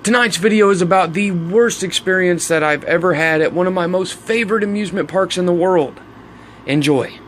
Tonight's video is about the worst experience that I've ever had at one of my most favorite amusement parks in the world. Enjoy.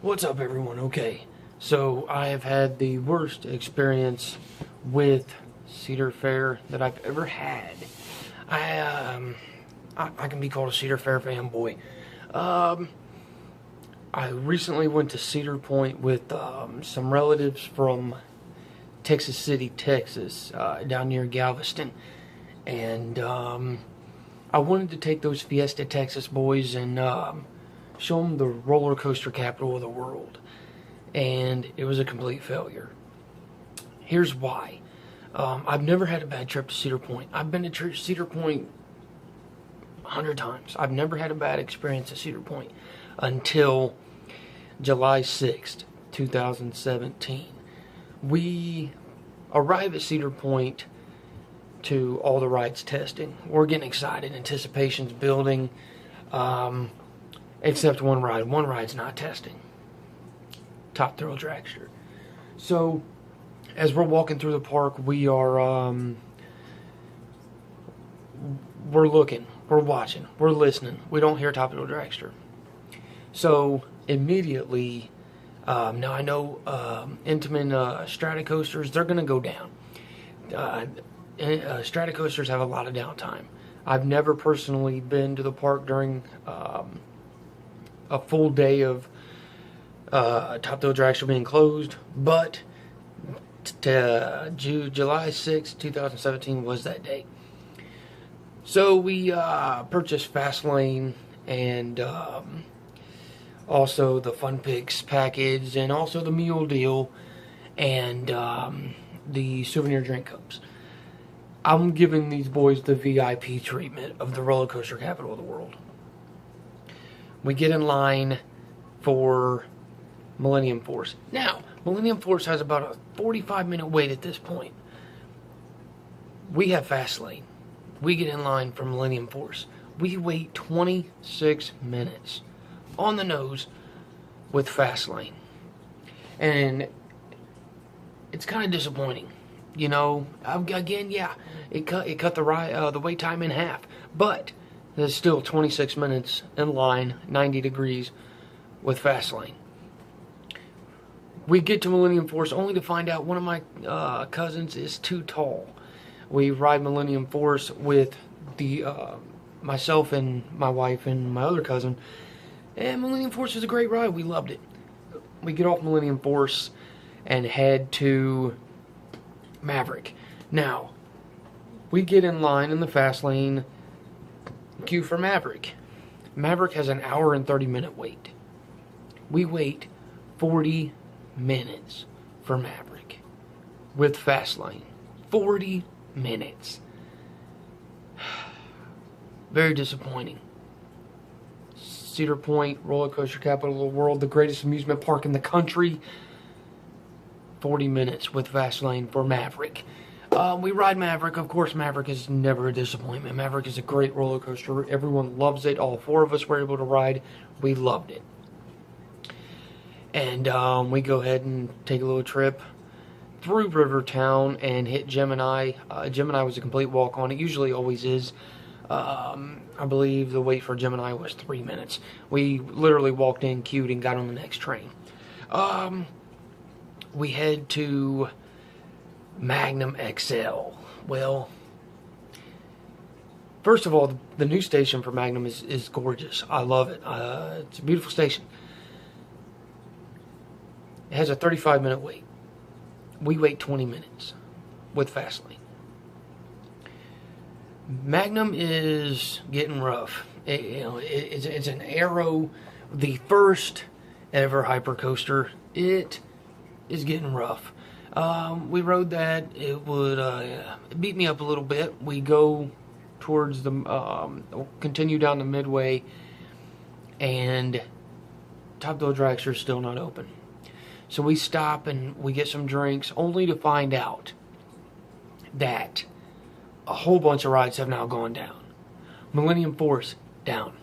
What's up, everyone? Okay, so I have had the worst experience with Cedar Fair that I've ever had. I can be called a Cedar Fair fanboy. I recently went to Cedar Point with some relatives from Texas City, Texas, down near Galveston, and I wanted to take those Fiesta Texas boys and show them the roller coaster capital of the world, and it was a complete failure. Here's why. I've never had a bad trip to Cedar Point. I've been to Cedar Point 100 times. I've never had a bad experience at Cedar Point until July 6th, 2017. We arrive at Cedar Point to all the rides testing. We're getting excited. Anticipation's building. Except one ride. One ride's not testing. Top Thrill Dragster. So, as we're walking through the park, we are, we're looking, we're watching, we're listening. We don't hear Top Thrill Dragster. So, immediately, now I know Intamin Stratocoasters, they're going to go down. Stratocoasters have a lot of downtime. I've never personally been to the park during a full day of Top Thrill Dragster being closed, but July 6, 2017 was that day. So we purchased Fastlane and also the Fun Picks package and also the meal deal and the souvenir drink cups. I'm giving these boys the VIP treatment of the roller coaster capital of the world. We get in line for Millennium Force. Now, Millennium Force has about a 45-minute wait at this point. We have Fastlane. We get in line for Millennium Force. We wait 26 minutes on the nose with Fastlane. And it's kind of disappointing. You know, again, yeah, it cut the wait time in half. But there's still 26 minutes in line, 90 degrees, with Fastlane. We get to Millennium Force only to find out one of my cousins is too tall. We ride Millennium Force with the myself and my wife and my other cousin, and Millennium Force is a great ride. We loved it. We get off Millennium Force and head to Maverick. Now, we get in line in the Fastlane queue for Maverick. Maverick has an hour and 30-minute wait. We wait 40 minutes for Maverick with Fastlane. 40 minutes. Very disappointing. Cedar Point, roller coaster capital of the world, the greatest amusement park in the country. 40 minutes with Fastlane for Maverick. We ride Maverick. Of course, Maverick is never a disappointment. Maverick is a great roller coaster. Everyone loves it. All four of us were able to ride. We loved it. And we go ahead and take a little trip through Rivertown and hit Gemini. Gemini was a complete walk-on. It usually always is. I believe the wait for Gemini was 3 minutes. We literally walked in, queued, and got on the next train. We head to Magnum XL. Well, first of all, the new station for Magnum is gorgeous. I love it. It's a beautiful station. It has a 35-minute wait. We wait 20 minutes with Fastlane. Magnum is getting rough. It's an Aero, the first ever hypercoaster. It is getting rough. We rode that. It beat me up a little bit. We go towards the, continue down the Midway, and Top Thrill Dragster is still not open. So we stop and we get some drinks, only to find out that a whole bunch of rides have now gone down. Millennium Force, down.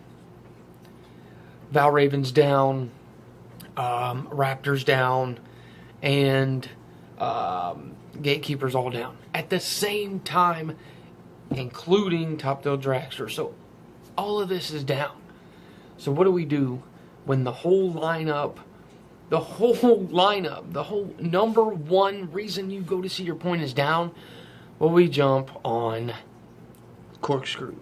Valraven's down. Raptor's down. And Gatekeeper's all down. At the same time, including Top Thrill Dragster. So all of this is down. So what do we do when the whole lineup, the whole number one reason you go to Cedar Point is down? Well, we jump on Corkscrew.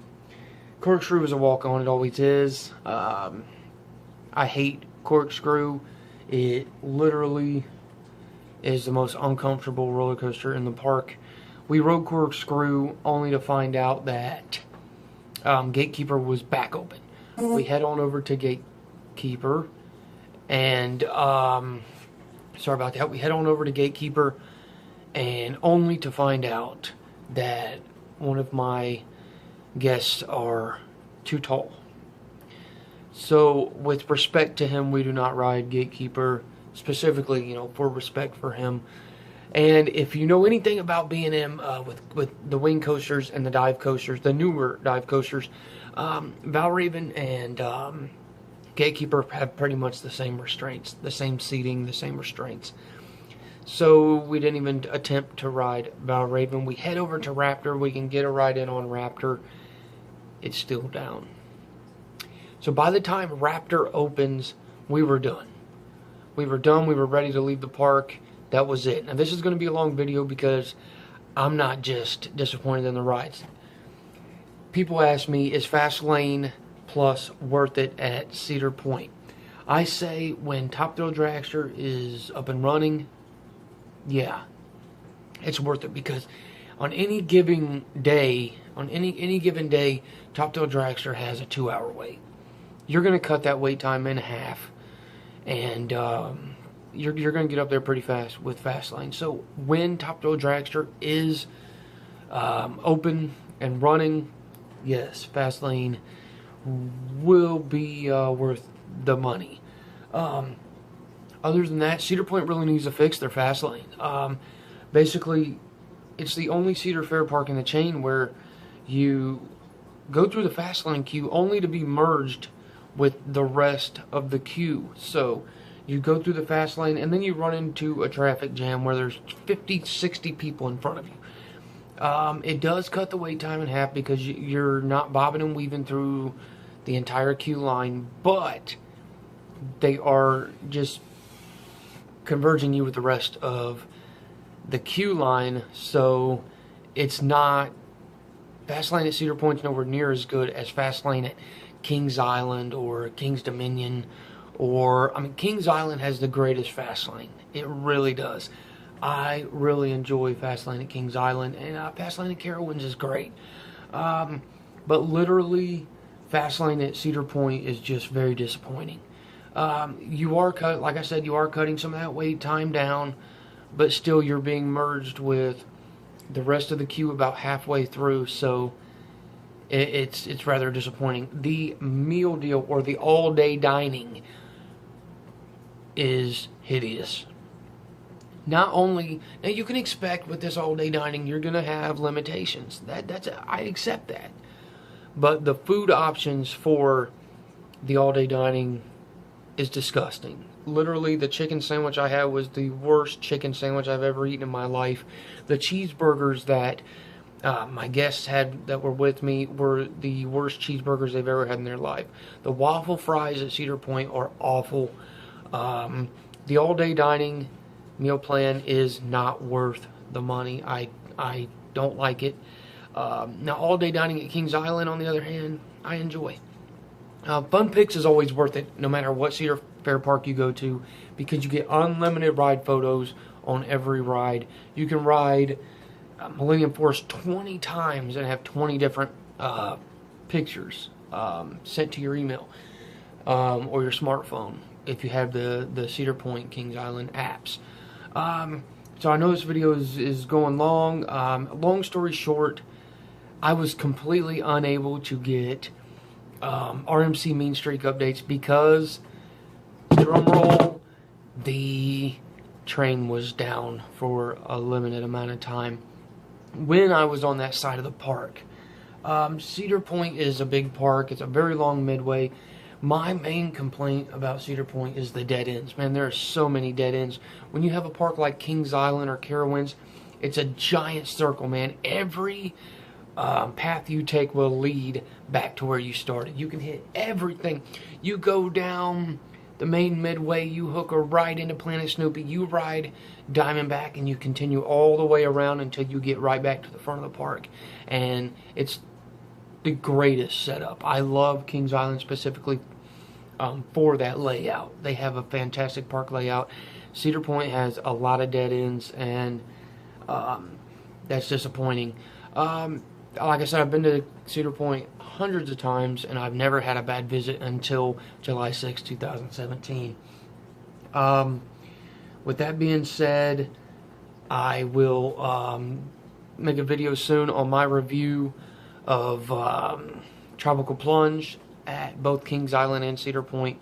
Corkscrew is a walk-on, it always is. I hate Corkscrew. It literally is the most uncomfortable roller coaster in the park. We rode Corkscrew only to find out that Gatekeeper was back open. We head on over to Gatekeeper, and sorry about that. We head on over to Gatekeeper, and only to find out that one of my guests are too tall. So, with respect to him, we do not ride Gatekeeper, specifically, you know, for respect for him. And if you know anything about B&M with the wing coasters and the dive coasters, the newer dive coasters, Valraven and Gatekeeper have pretty much the same restraints, the same seating, the same restraints. So we didn't even attempt to ride Valraven. We head over to Raptor. We can get a ride in on Raptor. It's still down. So by the time Raptor opens, we were done. We were done. We were ready to leave the park. That was it. Now this is going to be a long video because I'm not just disappointed in the rides. People ask me, is Fast Lane Plus worth it at Cedar Point? I say when Top Thrill Dragster is up and running, yeah, it's worth it, because on any given day, Top Thrill Dragster has a 2-hour wait. You're going to cut that wait time in half, and you're going to get up there pretty fast with Fast Lane. So when Top Thrill Dragster is open and running, yes, Fast Lane will be worth the money. Other than that, Cedar Point really needs to fix their Fast Lane. Basically, it's the only Cedar Fair park in the chain where you go through the Fast Lane queue only to be merged with the rest of the queue. So you go through the Fast Lane and then you run into a traffic jam where there's 50, 60 people in front of you. It does cut the wait time in half because you're not bobbing and weaving through the entire queue line, but they are just converging you with the rest of the queue line, so it's not, Fast Lane at Cedar Point's nowhere near as good as Fast Lane at Kings Island or Kings Dominion, or, I mean, Kings Island has the greatest Fast Lane. It really does. I really enjoy Fast Lane at Kings Island, and Fast Lane at Carowinds is great. But literally, Fast Lane at Cedar Point is just very disappointing. You are like I said, you are cutting some of that wait time down, but still you're being merged with the rest of the queue about halfway through, so it's rather disappointing. The meal deal, or the all-day dining, is hideous. Not only, now you can expect with this all-day dining, you're going to have limitations. I accept that. But the food options for the all-day dining is disgusting. Literally, the chicken sandwich I had was the worst chicken sandwich I've ever eaten in my life. The cheeseburgers that my guests had that were with me were the worst cheeseburgers they've ever had in their life. The waffle fries at Cedar Point are awful. The all-day dining meal plan is not worth the money. I don't like it. Now, all-day dining at Kings Island, on the other hand, I enjoy. Fun Picks is always worth it, no matter what Cedar Fair park you go to, because you get unlimited ride photos on every ride. You can ride Millennium Force 20 times and have 20 different pictures sent to your email or your smartphone if you have the Cedar Point Kings Island apps. So I know this video is going long. Long story short, I was completely unable to get RMC Mean Streak updates because, drum roll, the train was down for a limited amount of time when I was on that side of the park. Cedar Point is a big park. It's a very long midway. My main complaint about Cedar Point is the dead ends. Man, there are so many dead ends. When you have a park like Kings Island or Carowinds, it's a giant circle, man. Every path you take will lead back to where you started. You can hit everything. You go down the main midway, you hook a right into Planet Snoopy, you ride Diamondback, and you continue all the way around until you get right back to the front of the park. And it's the greatest setup. I love Kings Island specifically for that layout. They have a fantastic park layout. Cedar Point has a lot of dead ends, and that's disappointing. Like I said, I've been to Cedar Point hundreds of times, and I've never had a bad visit until July 6, 2017. With that being said, I will make a video soon on my review of Tropical Plunge at both Kings Island and Cedar Point.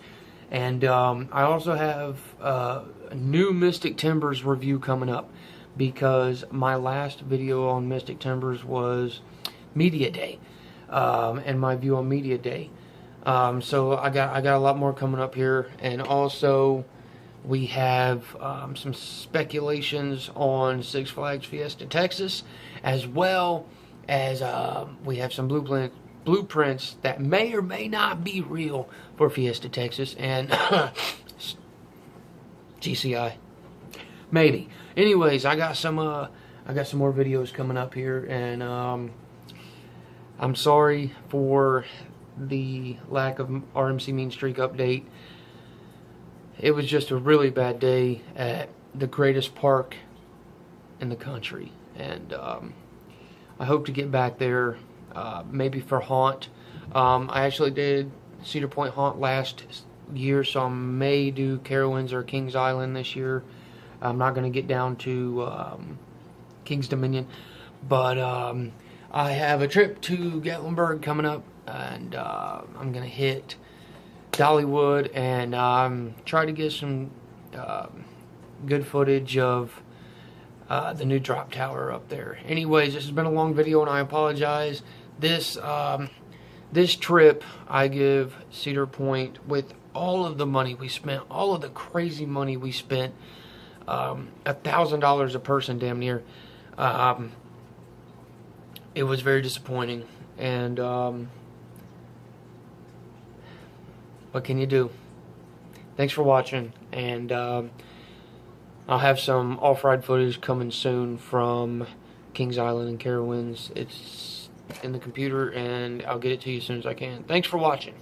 And I also have a new Mystic Timbers review coming up, because my last video on Mystic Timbers was Media Day, and my view on Media Day. So I got a lot more coming up here, and also we have some speculations on Six Flags Fiesta Texas, as well as we have some blueprints that may or may not be real for Fiesta Texas and GCI. Maybe. Anyways, I got some more videos coming up here, and I'm sorry for the lack of RMC Mean Streak update. It was just a really bad day at the greatest park in the country, and I hope to get back there, maybe for Haunt. I actually did Cedar Point Haunt last year, so I may do Carowinds or Kings Island this year. I'm not going to get down to King's Dominion, but I have a trip to Gatlinburg coming up, and I'm going to hit Dollywood and try to get some good footage of the new drop tower up there. Anyways, this has been a long video, and I apologize. This trip, I give Cedar Point, with all of the money we spent, all of the crazy money we spent, $1,000 a person, damn near. It was very disappointing, and what can you do? Thanks for watching, and I'll have some off-ride footage coming soon from Kings Island and Carowinds. It's in the computer, and I'll get it to you as soon as I can. Thanks for watching.